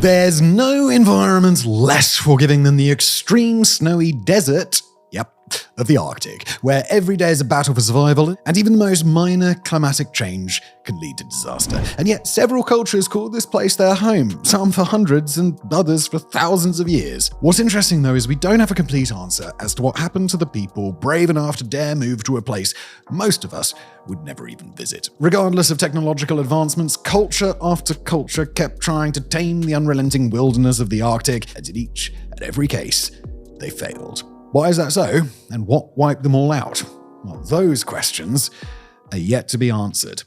There's no environment less forgiving than the extreme snowy desert, of the Arctic, where every day is a battle for survival, and even the most minor climatic change can lead to disaster. And yet several cultures call this place their home, some for hundreds and others for thousands of years. What's interesting though is we don't have a complete answer as to what happened to the people brave enough to dare move to a place most of us would never even visit. Regardless of technological advancements, culture after culture kept trying to tame the unrelenting wilderness of the Arctic, and in each and every case, they failed. Why is that so? And what wiped them all out? Well, those questions are yet to be answered.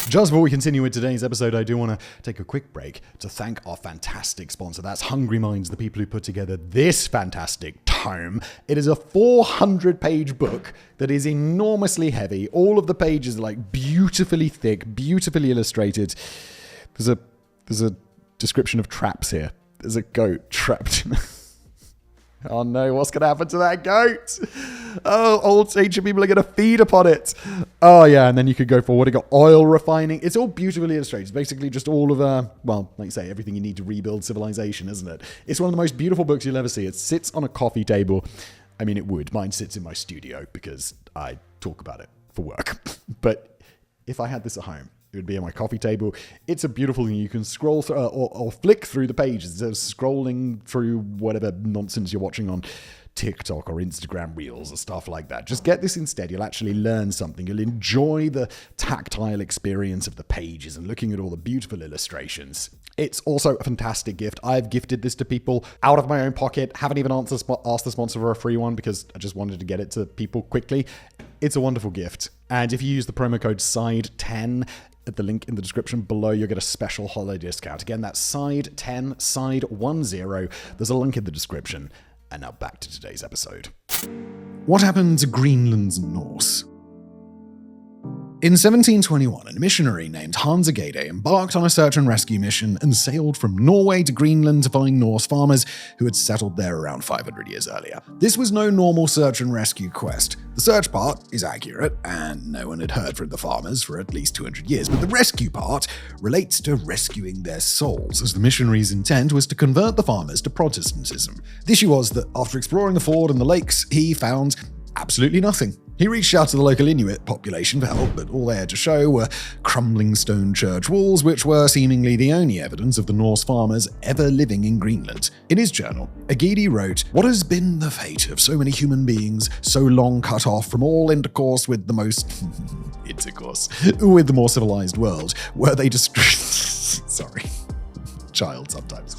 Just before we continue with today's episode, I do want to take a quick break to thank our fantastic sponsor. That's Hungry Minds, the people who put together this fantastic tome. It is a 400-page book that is enormously heavy. All of the pages are like beautifully thick, beautifully illustrated. There's a description of traps here. There's a goat trapped in Oh no, what's going to happen to that goat? Oh, old ancient people are going to feed upon it. Oh yeah, and then you could go for what it got, oil refining. It's all beautifully illustrated. It's basically just all of, well, like you say, everything you need to rebuild civilization, isn't it? It's one of the most beautiful books you'll ever see. It sits on a coffee table. I mean, it would. Mine sits in my studio because I talk about it for work. But if I had this at home, it would be on my coffee table. It's a beautiful thing. You can scroll through or flick through the pages instead of scrolling through whatever nonsense you're watching on TikTok or Instagram Reels or stuff like that. Just get this instead. You'll actually learn something. You'll enjoy the tactile experience of the pages and looking at all the beautiful illustrations. It's also a fantastic gift. I've gifted this to people out of my own pocket. Haven't even asked the sponsor for a free one because I just wanted to get it to people quickly. It's a wonderful gift. And if you use the promo code SIDE10 at the link in the description below, you'll get a special holiday discount. Again, that's SIDE10, SIDE10. There's a link in the description. And now back to today's episode. What happened to Greenland's Norse? In 1721, a missionary named Hans Agede embarked on a search and rescue mission and sailed from Norway to Greenland to find Norse farmers who had settled there around 500 years earlier. This was no normal search and rescue quest. The search part is accurate, and no one had heard from the farmers for at least 200 years, but the rescue part relates to rescuing their souls, as the missionary's intent was to convert the farmers to Protestantism. The issue was that after exploring the ford and the lakes, he found absolutely nothing. He reached out to the local Inuit population for help, but all they had to show were crumbling stone church walls, which were seemingly the only evidence of the Norse farmers ever living in Greenland. In his journal, Agede wrote, "What has been the fate of so many human beings, so long cut off from all intercourse with the more civilized world? Were they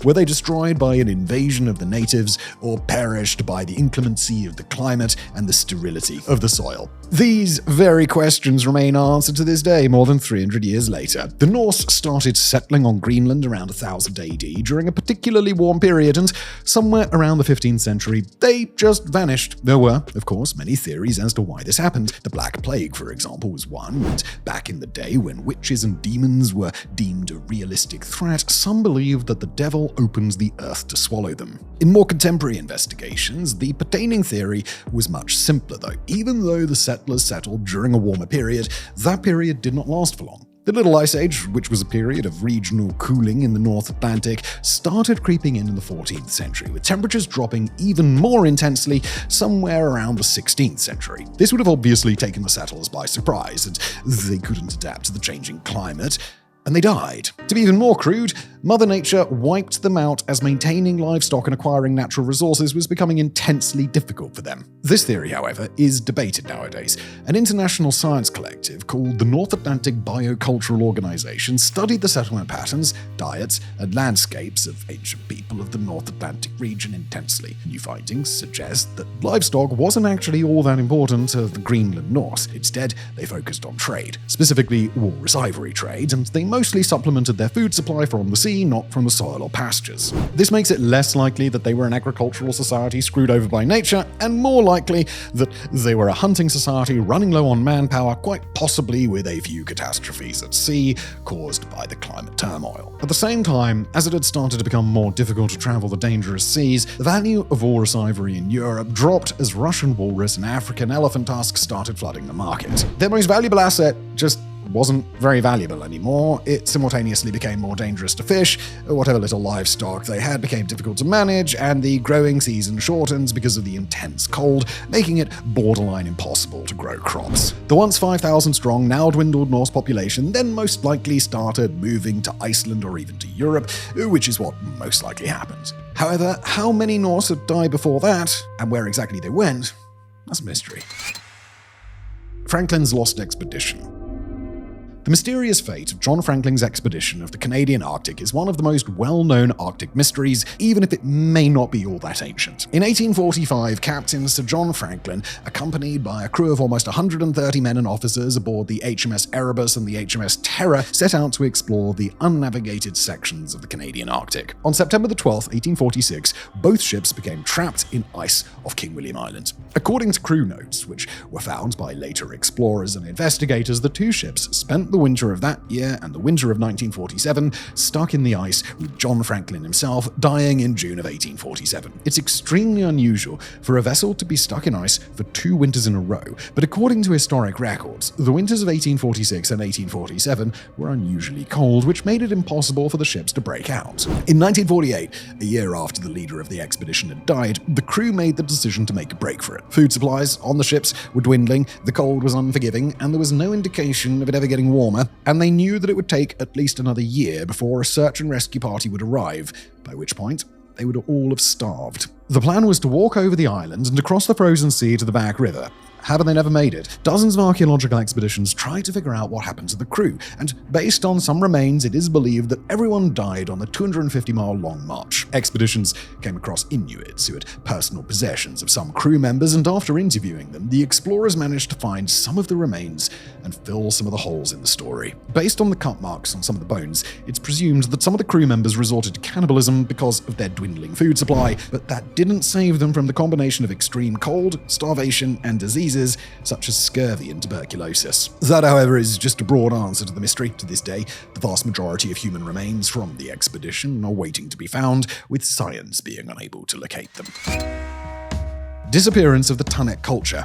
Were they destroyed by an invasion of the natives, or perished by the inclemency of the climate and the sterility of the soil?" These very questions remain answered to this day, more than 300 years later. The Norse started settling on Greenland around 1000 AD during a particularly warm period, and somewhere around the 15th century, they just vanished. There were, of course, many theories as to why this happened. The Black Plague, for example, was one, and back in the day when witches and demons were deemed a realistic threat, some believed that the devil opens the earth to swallow them. In more contemporary investigations, the pertaining theory was much simpler though. Even though the settlers settled during a warmer period, that period did not last for long. The Little Ice Age, which was a period of regional cooling in the North Atlantic, started creeping in the 14th century, with temperatures dropping even more intensely somewhere around the 16th century. This would have obviously taken the settlers by surprise, and they couldn't adapt to the changing climate, and they died. To be even more crude, Mother Nature wiped them out as maintaining livestock and acquiring natural resources was becoming intensely difficult for them. This theory, however, is debated nowadays. An international science collective called the North Atlantic Biocultural Organization studied the settlement patterns, diets, and landscapes of ancient people of the North Atlantic region intensely. New findings suggest that livestock wasn't actually all that important to the Greenland Norse. Instead, they focused on trade, specifically walrus ivory trade, and they mostly supplemented their food supply from the sea, not from the soil or pastures. This makes it less likely that they were an agricultural society screwed over by nature, and more likely that they were a hunting society running low on manpower, quite possibly with a few catastrophes at sea caused by the climate turmoil. At the same time, as it had started to become more difficult to travel the dangerous seas, the value of walrus ivory in Europe dropped as Russian walrus and African elephant tusks started flooding the market. Their most valuable asset just wasn't very valuable anymore. It simultaneously became more dangerous to fish, whatever little livestock they had became difficult to manage, and the growing season shortens because of the intense cold, making it borderline impossible to grow crops. The once 5,000 strong, now dwindled Norse population then most likely started moving to Iceland or even to Europe, which is what most likely happened. However, how many Norse had died before that, and where exactly they went, that's a mystery. Franklin's lost expedition. The mysterious fate of John Franklin's expedition of the Canadian Arctic is one of the most well-known Arctic mysteries, even if it may not be all that ancient. In 1845, Captain Sir John Franklin, accompanied by a crew of almost 130 men and officers aboard the HMS Erebus and the HMS Terror, set out to explore the unnavigated sections of the Canadian Arctic. On September 12, 1846, both ships became trapped in ice off King William Island. According to crew notes, which were found by later explorers and investigators, the two ships spent the winter of that year and the winter of 1947 stuck in the ice, with John Franklin himself dying in June of 1847. It's extremely unusual for a vessel to be stuck in ice for 2 winters in a row, but according to historic records, the winters of 1846 and 1847 were unusually cold, which made it impossible for the ships to break out. In 1948, a year after the leader of the expedition had died, the crew made the decision to make a break for it. Food supplies on the ships were dwindling, the cold was unforgiving, and there was no indication of it ever getting warmer, and they knew that it would take at least another year before a search and rescue party would arrive, by which point they would all have starved. The plan was to walk over the island and across the frozen sea to the Back River. However, they never made it. Dozens of archaeological expeditions tried to figure out what happened to the crew, and based on some remains, it is believed that everyone died on the 250-mile-long march. Expeditions came across Inuits who had personal possessions of some crew members, and after interviewing them, the explorers managed to find some of the remains and fill some of the holes in the story. Based on the cut marks on some of the bones, it's presumed that some of the crew members resorted to cannibalism because of their dwindling food supply, but that didn't save them from the combination of extreme cold, starvation, and diseases such as scurvy and tuberculosis. That, however, is just a broad answer to the mystery. To this day, the vast majority of human remains from the expedition are waiting to be found, with science being unable to locate them. Disappearance of the Tuniit culture.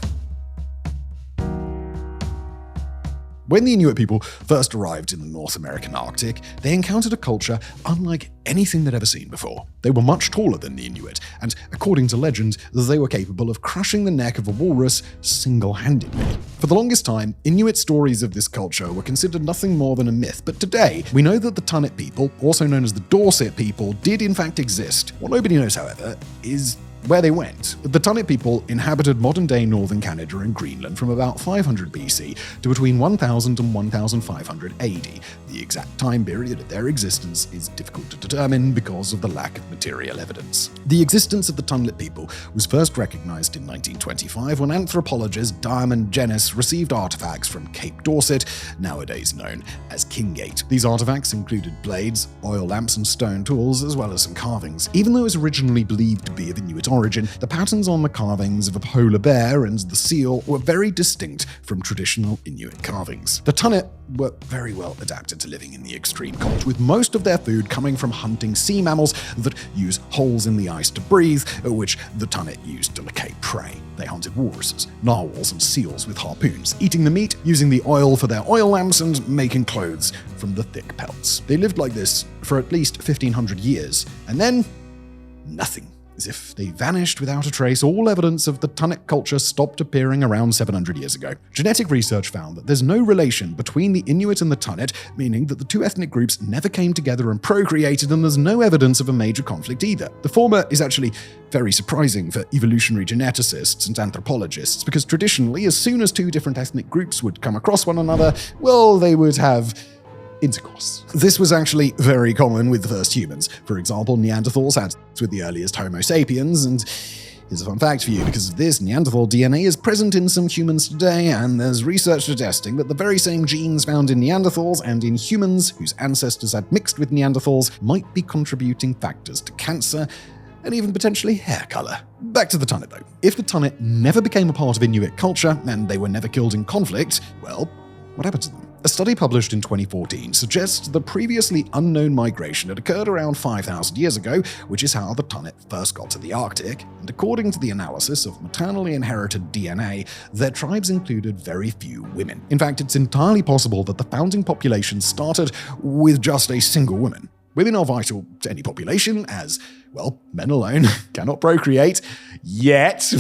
When the Inuit people first arrived in the North American Arctic, they encountered a culture unlike anything they'd ever seen before. They were much taller than the Inuit, and according to legend, they were capable of crushing the neck of a walrus single-handedly. For the longest time, Inuit stories of this culture were considered nothing more than a myth, but today, we know that the Tuniit people, also known as the Dorset people, did in fact exist. What nobody knows, however, is where they went. The Tuniit people inhabited modern-day northern Canada and Greenland from about 500 BC to between 1000 and 1500 AD. The exact time period of their existence is difficult to determine because of the lack of material evidence. The existence of the Tuniit people was first recognized in 1925 when anthropologist Diamond Jennis received artifacts from Cape Dorset, nowadays known as Kingate. These artifacts included blades, oil lamps, and stone tools, as well as some carvings. Even though it was originally believed to be of Inuit origin, the patterns on the carvings of a polar bear and the seal were very distinct from traditional Inuit carvings. The Tuniit were very well adapted to living in the extreme cold, with most of their food coming from hunting sea mammals that use holes in the ice to breathe, which the Tuniit used to locate prey. They hunted walruses, narwhals, and seals with harpoons, eating the meat, using the oil for their oil lamps, and making clothes from the thick pelts. They lived like this for at least 1500 years, and then nothing. As if they vanished without a trace, all evidence of the Tuniit culture stopped appearing around 700 years ago. Genetic research found that there's no relation between the Inuit and the Tuniit, meaning that the two ethnic groups never came together and procreated, and there's no evidence of a major conflict either. The former is actually very surprising for evolutionary geneticists and anthropologists, because traditionally, as soon as two different ethnic groups would come across one another, well, they would have intercourse. This was actually very common with the first humans. For example, Neanderthals had sex with the earliest Homo sapiens, and Here's a fun fact for you. Because of this, Neanderthal DNA is present in some humans today, and there's research suggesting that the very same genes found in Neanderthals and in humans whose ancestors had mixed with Neanderthals might be contributing factors to cancer and even potentially hair color. Back to the Tuniit though. If the Tuniit never became a part of Inuit culture and they were never killed in conflict, well, what happened to them? A study published in 2014 suggests the previously unknown migration had occurred around 5,000 years ago, which is how the Tuniit first got to the Arctic, and according to the analysis of maternally inherited DNA, their tribes included very few women. In fact, it's entirely possible that the founding population started with just a single woman. Women are vital to any population as, well, men alone cannot procreate, yet...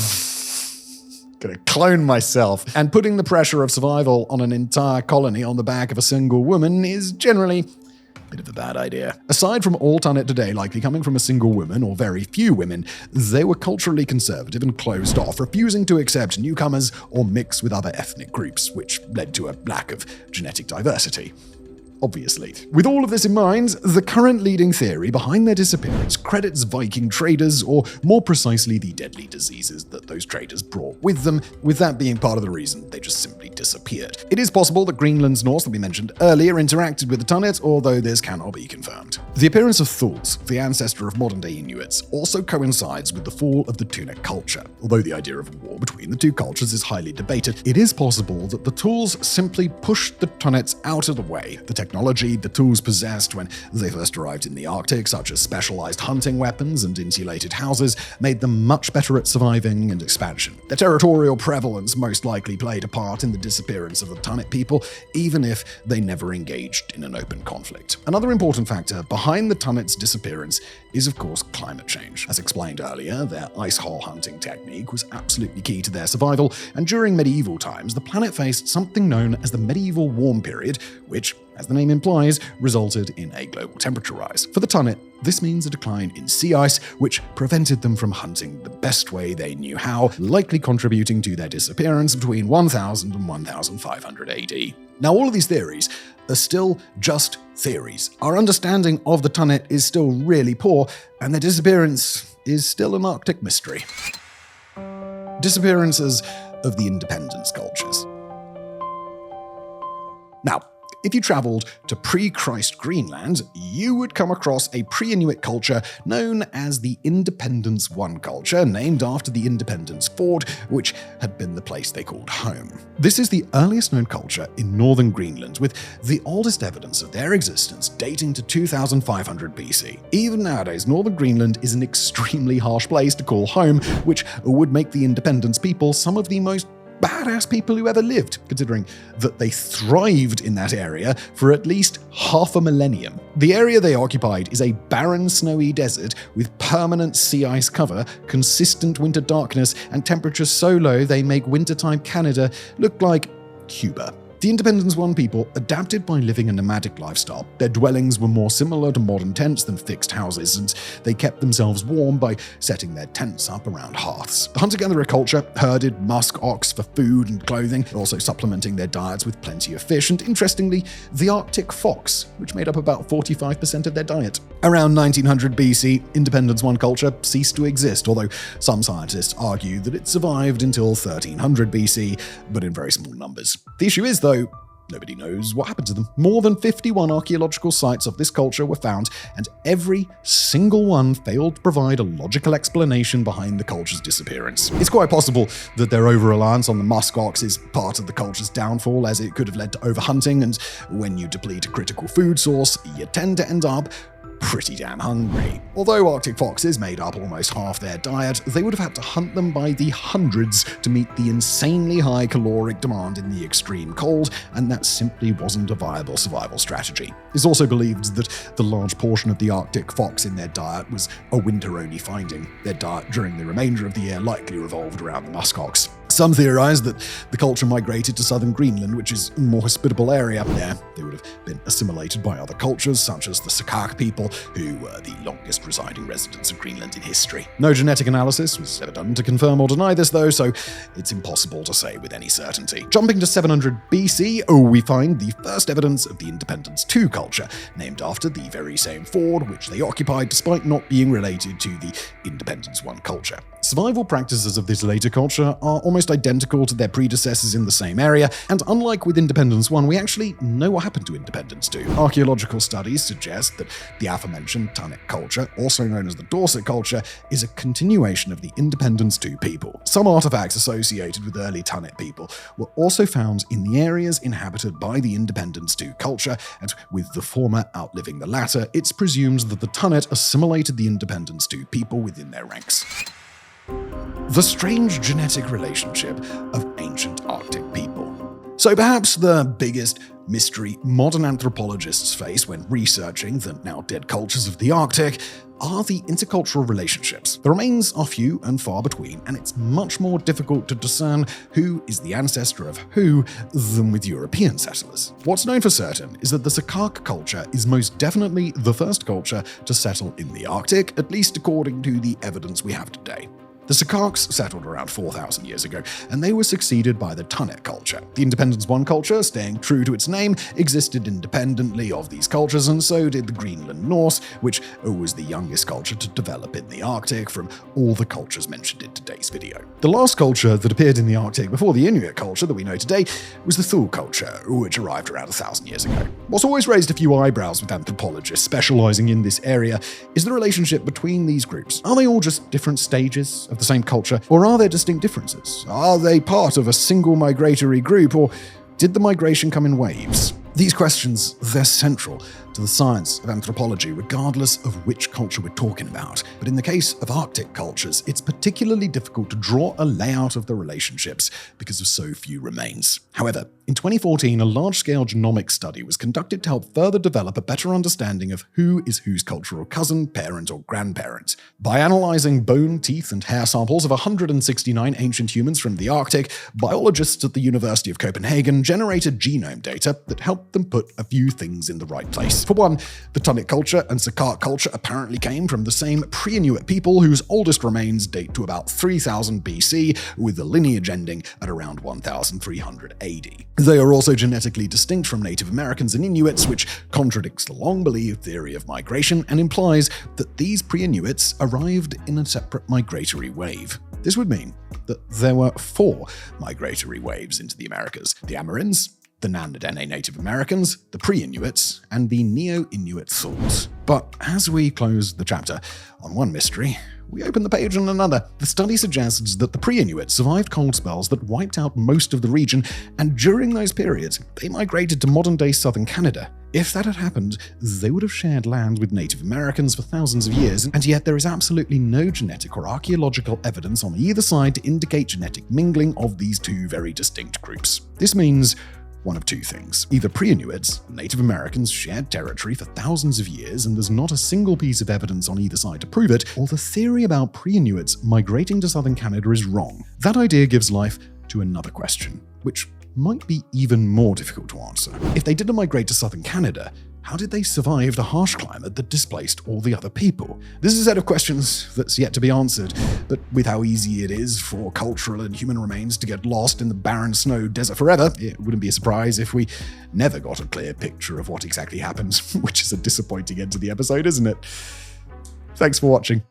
Gonna clone myself. And putting the pressure of survival on an entire colony on the back of a single woman is generally a bit of a bad idea. Aside from all Tuniit today likely coming from a single woman or very few women, they were culturally conservative and closed off, refusing to accept newcomers or mix with other ethnic groups, which led to a lack of genetic diversity. Obviously. With all of this in mind, the current leading theory behind their disappearance credits Viking traders, or more precisely the deadly diseases that those traders brought with them, with that being part of the reason they just simply disappeared. It is possible that Greenland's Norse that we mentioned earlier interacted with the Tuniit, although this cannot be confirmed. The appearance of Thuls, the ancestor of modern-day Inuits, also coincides with the fall of the Tuniit culture. Although the idea of a war between the two cultures is highly debated, it is possible that the Thuls simply pushed the Tuniits out of the way. The technology the Thuls possessed when they first arrived in the Arctic, such as specialized hunting weapons and insulated houses, made them much better at surviving and expansion. Their territorial prevalence most likely played a part in the disappearance of the Tuniit people, even if they never engaged in an open conflict. Another important factor behind the Tuniit's disappearance is, of course, climate change. As explained earlier, their ice hole hunting technique was absolutely key to their survival, and during medieval times, the planet faced something known as the medieval warm period, which, as the name implies, resulted in a global temperature rise. For the Tuniit, this means a decline in sea ice, which prevented them from hunting the best way they knew how, likely contributing to their disappearance between 1000 and 1500 AD. Now, all of these theories are still just theories. Our understanding of the Tuniit is still really poor, and their disappearance is still an Arctic mystery. Disappearances of the independence cultures. Now, if you traveled to pre-Christ Greenland, you would come across a pre-Inuit culture known as the Independence One culture, named after the Independence Fort, which had been the place they called home. This is the earliest known culture in northern Greenland, with the oldest evidence of their existence dating to 2500 BC. Even nowadays, northern Greenland is an extremely harsh place to call home, which would make the Independence people some of the most badass people who ever lived, considering that they thrived in that area for at least half a millennium. The area they occupied is a barren, snowy desert with permanent sea ice cover, consistent winter darkness, and temperatures so low they make wintertime Canada look like Cuba. The Independence One people adapted by living a nomadic lifestyle. Their dwellings were more similar to modern tents than fixed houses, and they kept themselves warm by setting their tents up around hearths. The hunter-gatherer culture herded musk ox for food and clothing, also supplementing their diets with plenty of fish, and interestingly, the Arctic fox, which made up about 45% of their diet. Around 1900 BC, Independence One culture ceased to exist, although some scientists argue that it survived until 1300 BC, but in very small numbers. The issue is, though, nobody knows what happened to them. More than 51 archaeological sites of this culture were found, and every single one failed to provide a logical explanation behind the culture's disappearance. It's quite possible that their over-reliance on the musk ox is part of the culture's downfall, as it could have led to overhunting, and when you deplete a critical food source, you tend to end up pretty damn hungry. Although Arctic foxes made up almost half their diet, they would have had to hunt them by the hundreds to meet the insanely high caloric demand in the extreme cold, and that simply wasn't a viable survival strategy. It's also believed that the large portion of the Arctic fox in their diet was a winter-only finding. Their diet during the remainder of the year likely revolved around the muskox. Some theorize that the culture migrated to southern Greenland, which is a more hospitable area. There, they would have been assimilated by other cultures, such as the Sakak people, who were the longest residing residents of Greenland in history. No genetic analysis was ever done to confirm or deny this, though, so it's impossible to say with any certainty. Jumping to 700 BC, we find the first evidence of the Independence II culture, named after the very same ford which they occupied despite not being related to the Independence I culture. Survival practices of this later culture are almost identical to their predecessors in the same area, and unlike with Independence I, we actually know what happened to Independence II. Archaeological studies suggest that the aforementioned Tuniit culture, also known as the Dorset culture, is a continuation of the Independence II people. Some artifacts associated with early Tuniit people were also found in the areas inhabited by the Independence II culture, and with the former outliving the latter, it's presumed that the Tuniit assimilated the Independence II people within their ranks. The strange genetic relationship of ancient Arctic people. So perhaps the biggest mystery modern anthropologists face when researching the now-dead cultures of the Arctic are the intercultural relationships. The remains are few and far between, and it's much more difficult to discern who is the ancestor of who than with European settlers. What's known for certain is that the Sakak culture is most definitely the first culture to settle in the Arctic, at least according to the evidence we have today. The Sakaks settled around 4,000 years ago, and they were succeeded by the Tuniit culture. The Independence I culture, staying true to its name, existed independently of these cultures, and so did the Greenland Norse, which was the youngest culture to develop in the Arctic from all the cultures mentioned in today's video. The last culture that appeared in the Arctic before the Inuit culture that we know today was the Thule culture, which arrived around 1,000 years ago. What's always raised a few eyebrows with anthropologists specializing in this area is the relationship between these groups. Are they all just different stages of the same culture, or are there distinct differences? Are they part of a single migratory group, or did the migration come in waves? These questions, they're central to the science of anthropology, regardless of which culture we're talking about. But in the case of Arctic cultures, it's particularly difficult to draw a layout of the relationships because of so few remains. However, in 2014, a large-scale genomic study was conducted to help further develop a better understanding of who is whose cultural cousin, parent, or grandparent. By analyzing bone, teeth, and hair samples of 169 ancient humans from the Arctic, biologists at the University of Copenhagen generated genome data that helped them put a few things in the right place. For one, the Tuniit culture and Sakak culture apparently came from the same pre-Inuit people whose oldest remains date to about 3000 BC, with the lineage ending at around 1300 AD. They are also genetically distinct from Native Americans and Inuits, which contradicts the long-believed theory of migration and implies that these pre-Inuits arrived in a separate migratory wave. This would mean that there were 4 migratory waves into the Americas: the Amerins, the Nan-Dene Native Americans, the pre-Inuits, and the Neo-Inuit Thules. But as we close the chapter on one mystery, we open the page on another. The study suggests that the pre-Inuits survived cold spells that wiped out most of the region, and during those periods, they migrated to modern-day southern Canada. If that had happened, they would have shared land with Native Americans for thousands of years, and yet there is absolutely no genetic or archaeological evidence on either side to indicate genetic mingling of these two very distinct groups. This means one of two things. Either pre-Inuits and Native Americans shared territory for thousands of years and there's not a single piece of evidence on either side to prove it, or the theory about pre-Inuits migrating to southern Canada is wrong. That idea gives life to another question, which might be even more difficult to answer. If they didn't migrate to southern Canada, how did they survive the harsh climate that displaced all the other people? This is a set of questions that's yet to be answered, but with how easy it is for cultural and human remains to get lost in the barren snow desert forever, it wouldn't be a surprise if we never got a clear picture of what exactly happened, which is a disappointing end to the episode, isn't it? Thanks for watching.